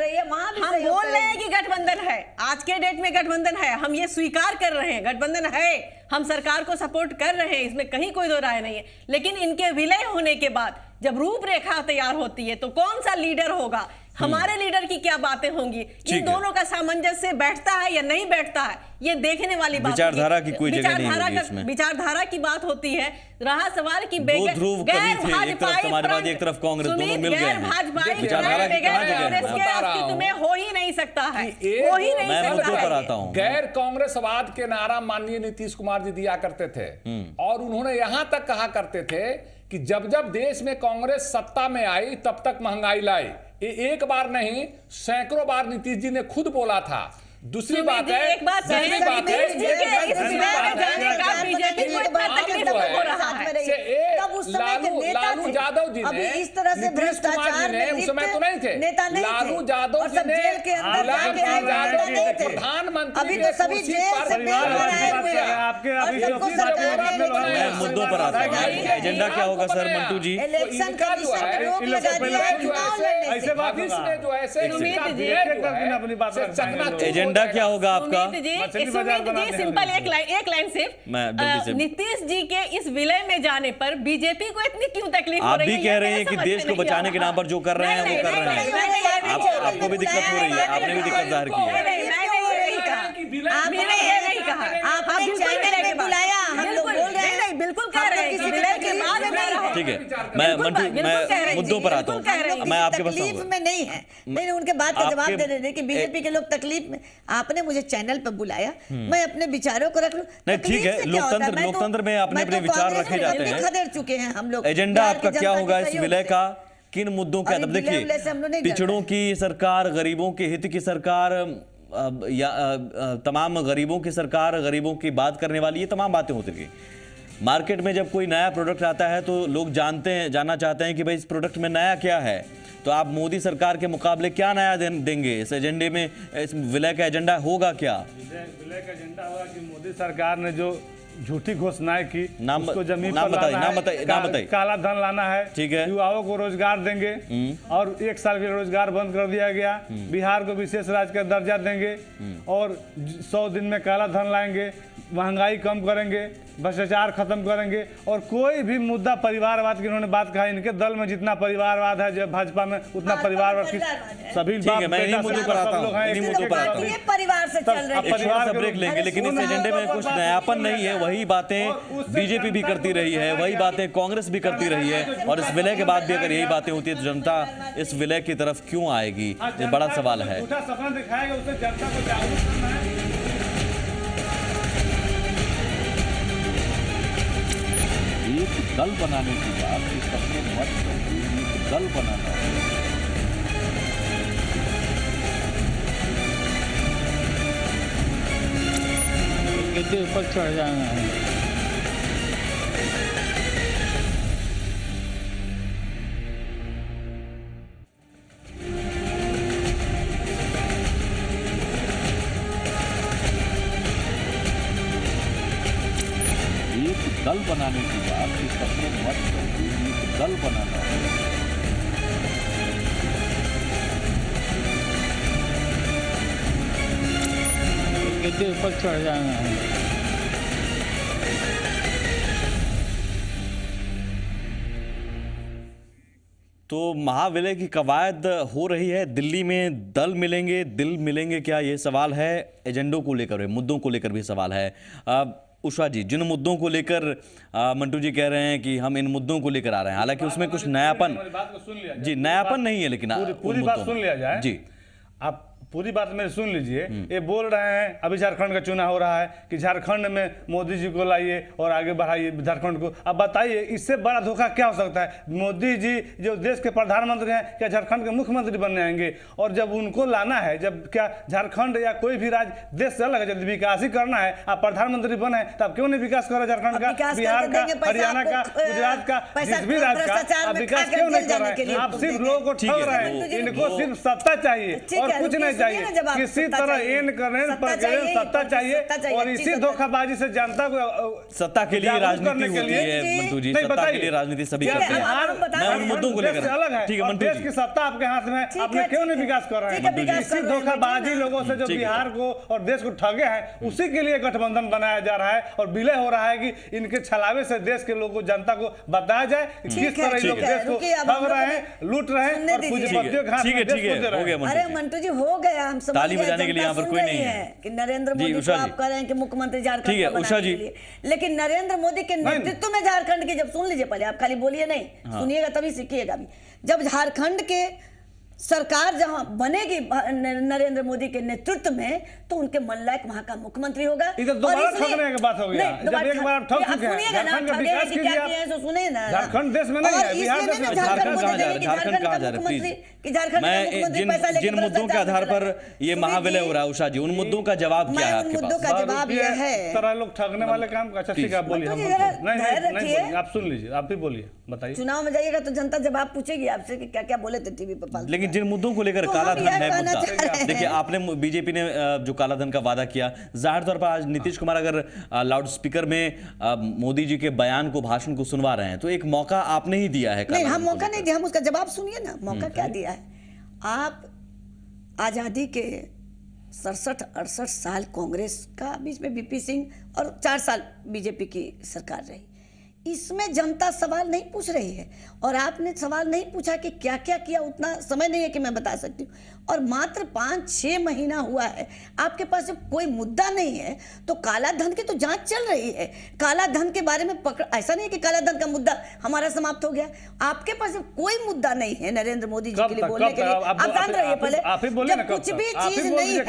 हम बोल रहे हैं कि गठबंधन है, आज के डेट में गठबंधन है, हम ये स्वीकार कर रहे हैं गठबंधन है, हम सरकार को सपोर्ट कर रहे हैं, इसमें कहीं कोई दो राय नहीं है। लेकिन इनके विलय होने के बाद जब रूपरेखा तैयार होती है तो कौन सा लीडर होगा, हमारे लीडर की क्या बातें होंगी, इन दोनों का सामंजस्य बैठता है या नहीं बैठता है, ये देखने वाली बात। विचारधारा की कोई जगह नहीं होगी इसमें। विचारधारा की बात होती है। रहा सवाल की दो ध्रुव कवि थे, एक तरफ समाजवादी एक तरफ कांग्रेस, दोनों मिल गए हैं। विचारधारा की कहां जगह है? तुम्हें हो ही नहीं सकता है, हो ही नहीं मैं मुद्दों पर आता हूं। गैर कांग्रेसवाद के नारा माननीय नीतीश कुमार जी दिया करते थे और उन्होंने यहां तक कहा करते थे कि जब जब देश में कांग्रेस सत्ता में आई तब तक महंगाई लाई। ये एक बार नहीं सैकड़ों बार नीतीश जी ने खुद बोला था। दूसरी बात है, एक बात है, लालू यादव जी ने, इस तरह से भ्रष्टाचार ने उस समय तो नहीं थे, लालू यादव जी ने प्रधानमंत्री अभी तो सभी जेल से बेल पर आए हुए हैं। मैं मुद्दों पर आता हूँ। एजेंडा क्या होगा सर मंटू जी? इलेक्शन कमीशन पे रोक लगा दिया है चुनाव लड़ने से। एजेंडा क्या होगा आपका? सिंपल एक लाइन सिर्फ, नीतीश जी के इस विलय में जाने पर बीजेपी को इतनी क्यों तकलीफ हो रही है? आप भी कह रहे हैं कि देश को बचाने के नाम पर जो कर रहे हैं वो कर रहे हैं, आपको भी दिक्कत हो रही है, आपने भी दिक्कत जाहिर की है। आपने ये नहीं कहा, आप चैनल में बुलाया, हम लोग बोल रहे हैं बिल्कुल कह रहे हैं कि विलय के बाद ठीक है। मैं मुद्दों पर आता हूँ, मैं आपके पास तकलीफ में नहीं है, मैंने उनके बात का जवाब दे रहे थे कि बीजेपी के लोग तकलीफ में, आपने मुझे चैनल पर बुलाया, मैं अपने विचारों को रख लूं। नहीं ठीक है, लोकतंत्र में अपने अपने विचार रखे जाते हैं, खदेड़ चुके हैं हम लोग। एजेंडा आपका क्या होगा इस विलय का? किन मुद्दों के तब देखिए, पिछड़ों की सरकार, गरीबों के हित की सरकार, तमाम गरीबों की सरकार, गरीबों की बात करने वाली, ये तमाम बातें होती रही। मार्केट में जब कोई नया प्रोडक्ट आता है तो लोग जानना चाहते हैं कि भाई इस प्रोडक्ट में नया क्या है। तो आप मोदी सरकार के मुकाबले क्या नया देंगे इस एजेंडे में? इस विलय का एजेंडा होगा क्या? विलय का एजेंडा होगा कि मोदी सरकार ने जो झूठी घोषणाएं की, उसको जमीन नाम पर लाना बताइए। काला धन लाना है, ठीक है। युवाओं को रोजगार देंगे और 1 साल के रोजगार बंद कर दिया गया। बिहार को विशेष राज्य का दर्जा देंगे और 100 दिन में काला धन लाएंगे, महंगाई कम करेंगे, भ्रष्टाचार खत्म करेंगे। और कोई भी मुद्दा परिवारवाद की इन्होंने बात कहा, इनके दल में जितना परिवारवाद है, जब भाजपा में उतना परिवारवाद की सभी परिवार से चल रहे ब्रेक लेंगे। लेकिन इस एजेंडे में कुछ नयापन नहीं है, वही बातें बीजेपी भी करती रही है, वही बातें कांग्रेस भी करती रही है। और इस विलय के बाद भी अगर यही बातें होती है तो जनता इस विलय की तरफ क्यों आएगी, ये बड़ा सवाल है। सपना दिखाएगा, उससे जनता को जागरूक करना है। एक दल बनाने की बात, इस सबके मत एक दल बनाना है। गद्दे ऊपर चढ़ जाना है। एक दल बनाने की बात, इस सबके मत एक दल बनाना है। गद्दे ऊपर चढ़ जाना है। तो महाविलय की कवायद हो रही है, दिल्ली में दल मिलेंगे, दिल मिलेंगे क्या, ये सवाल है। एजेंडों को लेकर, मुद्दों को लेकर भी सवाल है। उषा जी, जिन मुद्दों को लेकर मंटू जी कह रहे हैं कि हम इन मुद्दों को लेकर आ रहे हैं, हालांकि उसमें कुछ नयापन जी नयापन नहीं है, लेकिन पूरी बात सुन लिया जाए जी। आप पूरी बात मेरी सुन लीजिए। ये बोल रहे हैं अभी झारखंड का चुनाव हो रहा है कि झारखंड में मोदी जी को लाइए और आगे बढ़ाइए झारखंड को। अब बताइए इससे बड़ा धोखा क्या हो सकता है? मोदी जी जो देश के प्रधानमंत्री हैं, क्या झारखंड के मुख्यमंत्री बनने आएंगे? और जब उनको लाना है, जब क्या झारखंड या कोई भी राज्य देश से अलग है, जब विकास ही करना है, आप प्रधानमंत्री बने, तब क्यों नहीं विकास कर रहे झारखंड का, बिहार का, हरियाणा का, गुजरात का, जिस भी राज्य का? आप विकास क्यों नहीं कर रहे हैं? आप सिर्फ लोगों को ठग रहे हैं। इनको सिर्फ सत्ता चाहिए और कुछ नहीं चाहिए। किसी तरह इन करें सत्ता चाहिए और इसी धोखाबाजी से जनता को सत्ता के लिए राजनीति होती है मंटू जी, सत्ता के लिए राजनीति सभी करते हैं। मैं उन मुद्दों को लेकर अलग है, ठीक है मंटू देश की सत्ता आपके हाथ में, आपने क्यों नहीं विकास कर रहे हैं? इसी धोखाबाजी लोगों से जो बिहार को और देश को ठगे हैं, उसी के लिए गठबंधन बनाया जा रहा है और विलय हो रहा है कि इनके छलावे से देश के लोगों को, जनता को बताया जाए किस तरह लोग देश को ठग रहे हैं, लूट रहे हैं और पूंजीपतियों के हाथ में देश को दे रहे हैं। अरे मंटू जी हो गया, हम ताली बजाने के लिए यहाँ पर कोई नहीं है कि नरेंद्र मोदी को आप कह रहे हैं कि मुख्यमंत्री झारखंड ठीक है उषा जी, लेकिन नरेंद्र मोदी के नेतृत्व में झारखंड के, जब सुन लीजिए पहले, आप खाली बोलिए नहीं, सुनिएगा तभी सीखिएगा भी। जब झारखंड के सरकार जहां बनेगी नरेंद्र मोदी के नेतृत्व में, तो उनके मन लायक वहां का मुख्यमंत्री होगा। दोबारा ठगने की बात हो गया, जब एक बार ठग चुके हैं, झारखंड का विकास कीजिए। तो सुनिए ना, झारखंड देश में नहीं है, बिहार देश में। झारखंड कहां जा रहा है? मैं जिन मुद्दों के आधार पर ये महाविलय हो रहा है उषा जी, उन मुद्दों का जवाब क्या है आपके पास? मुद्दों का जवाब यह है, तरह लोग ठगने वाले काम। अच्छा ठीक है, आप बोलिए। नहीं, आप सुन लीजिए, आप भी बोलिए, बताइए। चुनाव में जाइएगा तो जनता जवाब पूछेगी आपसे कि क्या क्या बोले थे टीवी पर। लेकिन जिन मुद्दों को लेकर काला धन है मुद्दा, देखिए आपने बीजेपी ने जो काला धन का वादा किया, जाहिर तौर पर आज नीतीश कुमार अगर लाउड स्पीकर में मोदी जी के बयान को, भाषण को सुनवा रहे हैं, तो एक मौका आपने ही दिया है। नहीं, हम मौका नहीं दिया, हम उसका जवाब सुनिए ना। मौका क्या दिया है? आप आजादी के 67-68 साल कांग्रेस का, बीच में बीपी सिंह और 4 साल बीजेपी की सरकार रही, इसमें जनता सवाल नहीं पूछ रही है और आपने सवाल नहीं पूछा कि क्या क्या किया। उतना समय नहीं है कि मैं बता सकती हूँ। और मात्र 5-6 महीना हुआ है, आपके पास जब कोई मुद्दा नहीं है तो काला धन की तो जांच चल रही है। काला धन के बारे में ऐसा नहीं कि काला धन का मुद्दा हमारा समाप्त हो गया। आपके पास जब कोई मुद्दा नहीं है नरेंद्र मोदी जी के लिए बोलने के लिए, आप शांत रहिए पहले। जब कुछ भी चीज नहीं है,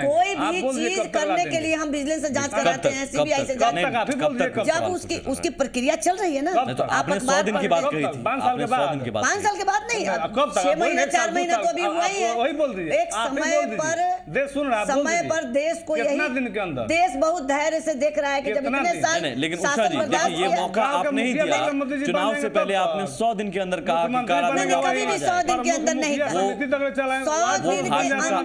कोई भी चीज करने के लिए हम विजिलेंस से जांच कराते हैं, सीबीआई से जांच, जब उसकी प्रक्रिया चल रही है ना। आपने 100 दिन की बात कही थी, 5 साल के बाद, 5 साल के बाद नहीं, 6 महीने 4 महीना तो अभी हुआ ही है। वही बोल दीजिए, एक समय पर देश सुन रहा है, समय पर देश को यही दिन के अंदर देश बहुत धैर्य से देख रहा है कि जब इतने साल लेकिन उषा जी देखिए ये मौका आप नहीं दिया, चुनाव से पहले आपने 100 दिन के अंदर कहा कि कालाधन कभी भी 100 दिन के अंदर नहीं कहा, 100 दिन के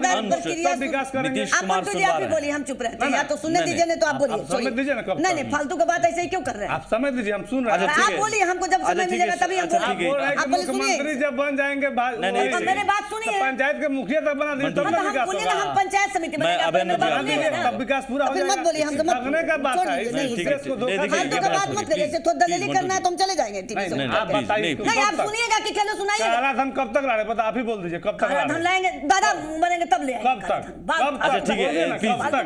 अंदर प्रक्रिया नीतीश कुमार आप बोलिए, हम चुप रहते हैं, या तो सुनने दीजिए नहीं तो आप बोलिए। नहीं फालतू का बात ऐसे ही क्यों कर रहे हैं आप? समय दीजिए, हम सुन रहे हैं। आप बोलिए, हमको जब समय मिलेगा तभी हम बोलेंगे। आप बोलिए, मुख्यमंत्री जब बन जाएंगे, मेरे बात सुनिए, पंचायत के मुखिया तक बना दीजिए, हम पंचायत समिति तब विकास पूरा हो जाएगा। मत बोलिए, हम तो मत का बात है, बात मत करिए, तो दलीली करना है तो हम चले जाएंगे टीवी से। आप बताइए, नहीं आप सुनिएगा कि चलो सुनाइए। कालाधन कब तक लाए, पता आप ही बोल दीजिए, कब तक कालाधन लाएंगे, दादा बनेंगे तब ले आएंगे। कब तक? अच्छा ठीक है,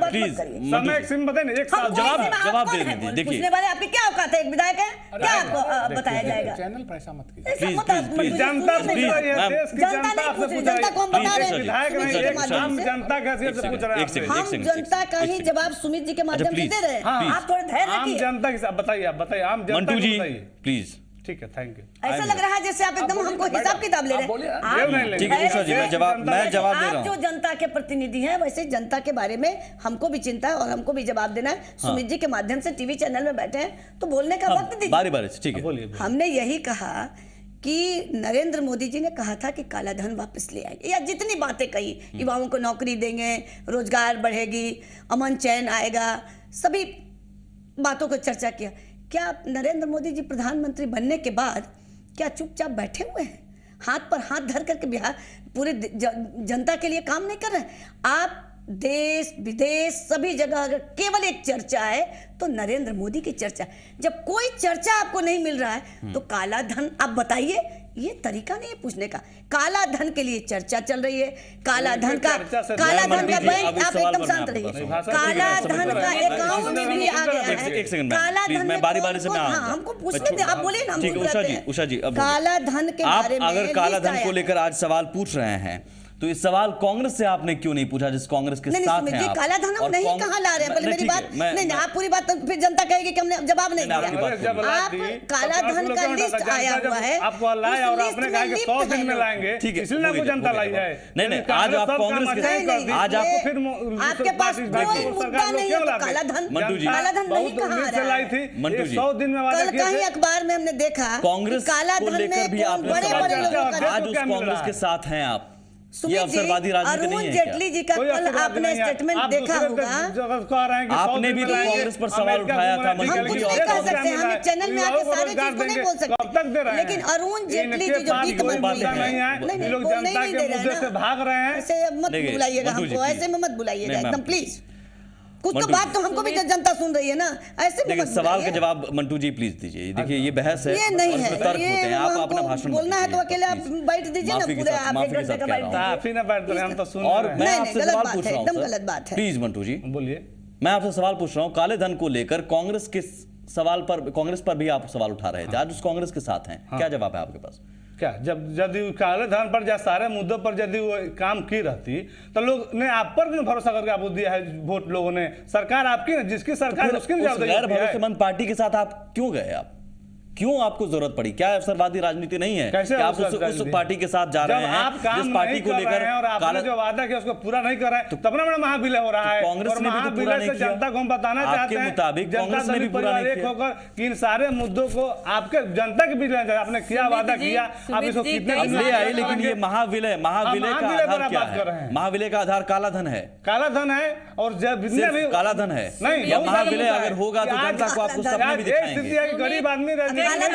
प्लीज समय एक सिम बताइए, एक साल जवाब दे दीजिए। देखिए पूछने वाले आपकी क्या औकात है, एक विधायक है, क्या आपको बताया जाएगा? चैनल पर ऐसा मत कीजिए। प्लीज जनता पूछ रही है, देश की जनता आपसे पूछ रही जनता को हम बता रहे हैं, विधायक नहीं, हम जनता की हैसियत से पूछ रहे हैं। हम जनता का ही जवाब सुमित जी के माध्यम से दे रहे हैं। आप थोड़े धैर्य आम रखिए। जनता के साथ बताइए, आप बताइए, आम जनता मंटू को जी बताइए। प्लीज। ठीक है, थैंक यू। ऐसा लग रहा है जैसे आप एकदम हमको हिसाब किताब ले रहे हैं। ठीक है उषा जी, मैं जवाब दे रहा आप हूँ। जो जनता के प्रतिनिधि हैं, वैसे जनता के बारे में हमको भी चिंता है और हमको भी जवाब देना है। सुमित जी के माध्यम से टीवी चैनल में बैठे हैं तो बोलने का वक्त दीजिए। बारी बारी से, ठीक है। हमने यही कहा कि नरेंद्र मोदी जी ने कहा था कि काला धन वापस ले आएंगे, या जितनी बातें कही, युवाओं को नौकरी देंगे, रोजगार बढ़ेगी, अमन चैन आएगा, सभी बातों को चर्चा किया। क्या नरेंद्र मोदी जी प्रधानमंत्री बनने के बाद क्या चुपचाप बैठे हुए हैं, हाथ पर हाथ धर करके बिहार पूरे जनता के लिए काम नहीं कर रहे हैं? आप देश विदेश सभी जगह अगर केवल एक चर्चा है तो नरेंद्र मोदी की चर्चा। जब कोई चर्चा आपको नहीं मिल रहा है तो काला धन आप बताइए, ये तरीका नहीं है पूछने का। काला धन के लिए चर्चा चल रही है, काला धन का बैंक, आप एकदम शांत रहिए, काला धन का अकाउंट भी आ गया है। एक सेकंड काला धन मैं बारी बारी से मैं हमको पूछने दे, आप बोलिए ना। ठीक है उषा जी, उषा जी अब काला धन के बारे में अगर काला धन को लेकर आज सवाल पूछ रहे हैं तो इस सवाल कांग्रेस से आपने क्यों नहीं पूछा, जिस कांग्रेस के साथ हैं आप? काला धन हम नहीं कहाँ ला रहे हैं, पहले मेरी बात नहीं, आप पूरी बात फिर जनता कहेगी कि हमने जवाब नहीं दिया। आप काला धन का लिस्ट आया हुआ है, आपको लाया और आपने कहा कि 100 दिन में लाएंगे, ठीक है, इसलिए आपको जनता लाई है। नहीं आज आप कांग्रेस के, आज आप फिर आपके पास कोई मुद्दा नहीं है तो काला धन, काला धन नहीं कहा लाई थी मंटू जी। 100 दिन में कल कहीं अखबार में हमने देखा कांग्रेस काला को धन लेकर भी आपने बड़े-बड़े लोगों का आज उस कांग्रेस के साथ हैं आप। ये अवसरवादी राजनीति नहीं है क्या? जेटली जी का कल आपने स्टेटमेंट देखा होगा, आपने भी तो कांग्रेस पर सवाल उठाया था। हम कुछ नहीं कह सकते, हम चैनल में आके सारे चीज को नहीं बोल सकते, लेकिन अरुण जेटली जी जो वित्त मंत्री हैं, नहीं लोग जनता के मुद्दे से भाग रहे हैं, ऐसे मत बुलाइएगा हमको, ऐसे में मत बुलाइएगा एकदम प्लीज। कुछ तो बात तो हमको भी जनता सुन रही है ना, ऐसे में मत सवाल का जवाब मंटू जी प्लीज दीजिए। देखिए ये बहस है, ये नहीं है, तर्क होते हैं, आप अपना भाषण बोलना है तो अकेले आप बैठ दीजिए ना, पूरे आप एक घंटे का बैठ आप ही ना बैठ रहे, हम तो सुन और मैं आपसे सवाल पूछ रहा हूं, एकदम गलत बात है। प्लीज मंटू जी बोलिए। मैं आपसे सवाल पूछ रहा हूं काले धन को लेकर कांग्रेस के सवाल पर, कांग्रेस पर भी आप सवाल उठा रहे थे, आज उस कांग्रेस के साथ हैं, क्या जवाब है आपके पास? क्या जब यदि काले धन पर या सारे मुद्दों पर यदि वो काम की रहती तो लोग ने आप पर क्यों भरोसा करके आपको दिया है वोट? लोगों ने सरकार आपकी ना, जिसकी सरकार उसकी गैर भरोसेमंद पार्टी के साथ आप क्यों गए? आप क्यों आपको जरूरत पड़ी? क्या अवसरवादी राजनीति नहीं है कि आप उस पार्टी के साथ जा रहे हैं जिस पार्टी को लेकर और आपने जो वादा किया उसको पूरा नहीं कर रहे हैं, तब ना महाविलय हो रहा है। कांग्रेस ने भी तो पूरा नहीं किया। जनता को हम बताना चाहते हैं मुताबिक कांग्रेस ने भी पूरा नहीं किया होकर कि इन सारे मुद्दों को आपके जनता के बीच में आपने क्या वादा किया, आप इसको कितने दिन ले आए, लेकिन ये महाविलय का आधार क्या है? महाविलय का आधार काला धन है, काला धन है और जब काला धन है नहीं, या महाविलय अगर होगा तो जनता को आपको सपने भी दिखाएंगे। गरीब आदमी कांग्रेस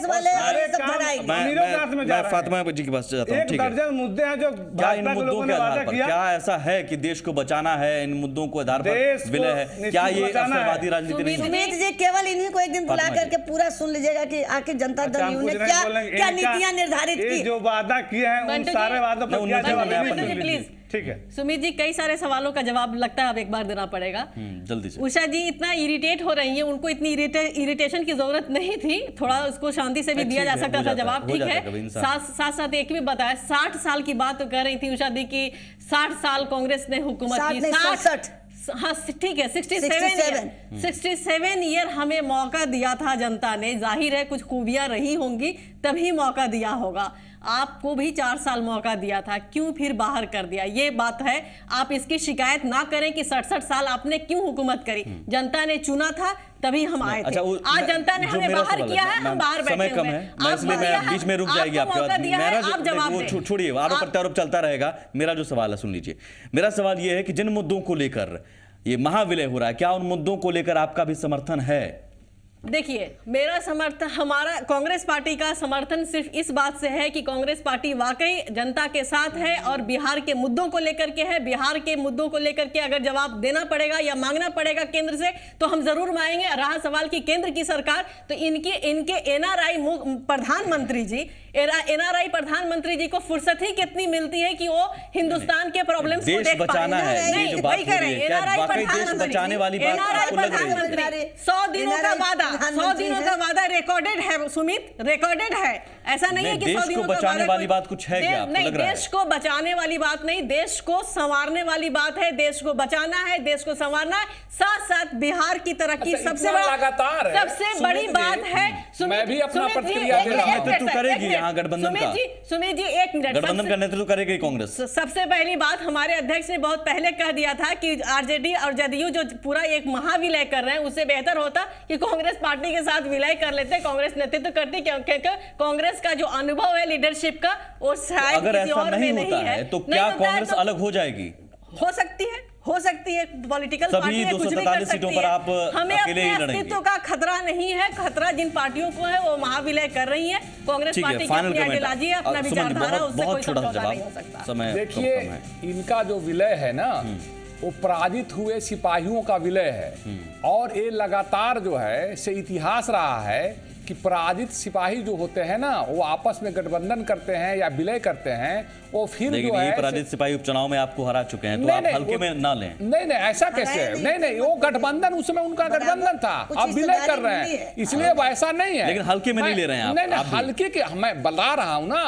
वाले मैं फातिमा जी के पास जाता हूं। ठीक है, मुद्दे हैं जो क्या इन मुद्दों के आधार पर क्या ऐसा है कि देश को बचाना है, इन मुद्दों को आधार पर विलय है? क्या ये अवसरवादी राजनीति नहीं है? सुमित जी केवल इन्हीं को एक दिन बुला करके पूरा सुन लीजिएगा कि आखिर जनता दल ने क्या नीतियां निर्धारित की, जो वादा किए हैं उन सारे वादों पर क्या जवाब? प्लीज ठीक है सुमित जी, कई सारे सवालों का जवाब लगता है अब एक बार देना पड़ेगा। जल्दी से। उषा जी इतना इरिटेट हो रही हैं, उनको इतनी इरिटेशन की जरूरत नहीं थी, थोड़ा उसको शांति से भी दिया जा सकता था जवाब। ठीक है, साथ साथ एक भी बताया, 60 साल की बात तो कह रही थी उषा दी की 60 साल कांग्रेस ने हुकूमत की, हाँ ठीक है 67 ईयर हमें मौका दिया था जनता ने, जाहिर है कुछ खूबियां रही होंगी तभी मौका दिया होगा। आपको भी 4 साल मौका दिया था, क्यों फिर बाहर कर दिया? ये बात है, आप इसकी शिकायत ना करें कि 67 साल आपने क्यों हुकूमत करी। जनता ने चुना था तभी हम आए थे। आज जनता ने हमें बाहर किया है, हम बाहर बैठे समय कम है, मैं इसलिए मैं बीच में रुक जाएगी आपके बात। मेरा जो छोड़िए, आरोप प्रत्यारोप चलता रहेगा। मेरा जो सवाल है सुन लीजिए। मेरा सवाल ये है कि जिन मुद्दों को लेकर ये महाविलय हो रहा है, क्या उन मुद्दों को लेकर आपका भी समर्थन है? देखिए, मेरा समर्थन, हमारा कांग्रेस पार्टी का समर्थन सिर्फ इस बात से है कि कांग्रेस पार्टी वाकई जनता के साथ है और बिहार के मुद्दों को लेकर के है। बिहार के मुद्दों को लेकर के अगर जवाब देना पड़ेगा या मांगना पड़ेगा केंद्र से तो हम जरूर मांगेंगे। रहा सवाल की केंद्र की सरकार, तो इनके एनआरआई प्रधानमंत्री जी, एनआरआई प्रधानमंत्री जी को फुर्सत ही कितनी मिलती है कि वो हिंदुस्तान के प्रॉब्लम्स को देख बचाना है। ये जो बात हो रही है, क्या वाकई देश बचाने वाली बात आपको लग रही है? 100 दिनों का वादा, 100 दिनों का वादा रिकॉर्डेड है सुमित, रिकॉर्डेड है। ऐसा नहीं है कि 100 दिनों का बचाने वाली बात कुछ है क्या? नहीं, देश को बचाने वाली बात नहीं, देश को संवारने वाली बात है। देश को बचाना है, देश को संवारना है, साथ साथ बिहार की तरक्की सबसे बड़ी बात है। मैं भी अपना प्रतिक्रिया दे रहा हूं। नेतृत्व करेगी यहाँ गठबंधन का। सुमित जी 1 मिनट, गठबंधन का नेतृत्व करेगी कांग्रेस। सबसे पहली बात, हमारे अध्यक्ष ने बहुत पहले कह दिया था कि आरजेडी और जदयू जो पूरा एक महाविलय कर रहे हैं, उससे बेहतर होता कि कांग्रेस पार्टी के साथ विलय कर लेते, कांग्रेस नेतृत्व करती, क्योंकि कांग्रेस का जो अनुभव है लीडरशिप का वो शायद अगर ऐसा नहीं होता है तो क्या कांग्रेस अलग हो जाएगी? हो सकती है पॉलिटिकल पार्टी है, कुछ भी कर सकती है। हमें अपने अस्तित्व का खतरा नहीं है। खतरा जिन पार्टियों को है वो महाविलय कर रही है। कांग्रेस पार्टी की अपनी आइडियोलॉजी है, अपना विचारधारा, उससे कोई समझौता नहीं हो सकता। देखिए, इनका जो विलय है ना, वो पराजित हुए सिपाहियों का विलय है। और ये लगातार जो है से इतिहास रहा है कि पराजित सिपाही जो होते हैं ना, वो आपस में गठबंधन करते हैं या विलय करते हैं, वो फिर जो है पराजित सिपाही उपचुनाव में आपको हरा चुके हैं, तो आप हल्के में ना लें। नहीं, ऐसा कैसे है? नहीं, वो गठबंधन, उसमें उनका गठबंधन था, अब विलय कर रहे हैं, इसलिए वैसा नहीं है। लेकिन हल्के में नहीं ले रहे हैं आप। नहीं, हल्के के मैं बता रहा हूं ना,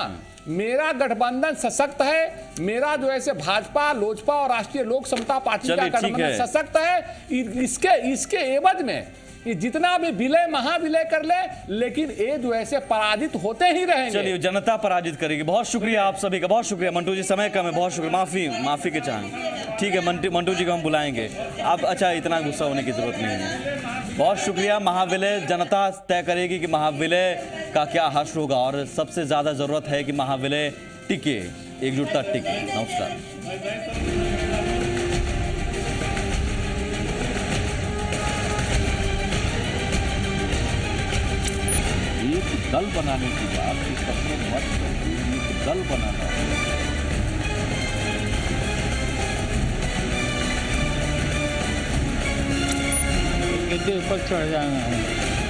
मेरा गठबंधन सशक्त है। मेरा जो है भाजपा, लोजपा और राष्ट्रीय लोक समता पार्टी का गठबंधन सशक्त है। इसके एवज में ये जितना भी विलय महाविलय कर ले, लेकिन ये जो ऐसे पराजित होते ही रहेंगे। चलिए, जनता पराजित करेगी। बहुत शुक्रिया आप सभी का, बहुत शुक्रिया। मंटू जी, समय कम है, बहुत शुक्रिया, माफी के चाहें। ठीक है, मंटू जी को हम बुलाएंगे अब। अच्छा, इतना गुस्सा होने की जरूरत नहीं है। बहुत शुक्रिया। महाविलय जनता तय करेगी कि महाविलय का क्या हश्र होगा, और सबसे ज्यादा जरूरत है कि महाविलय टिके, एकजुटता टिके। नमस्कार। एक दल बनाने की बात, इस अपने मत करके एक दल बनाना है। गद्दे ऊपर चढ़ जाना है।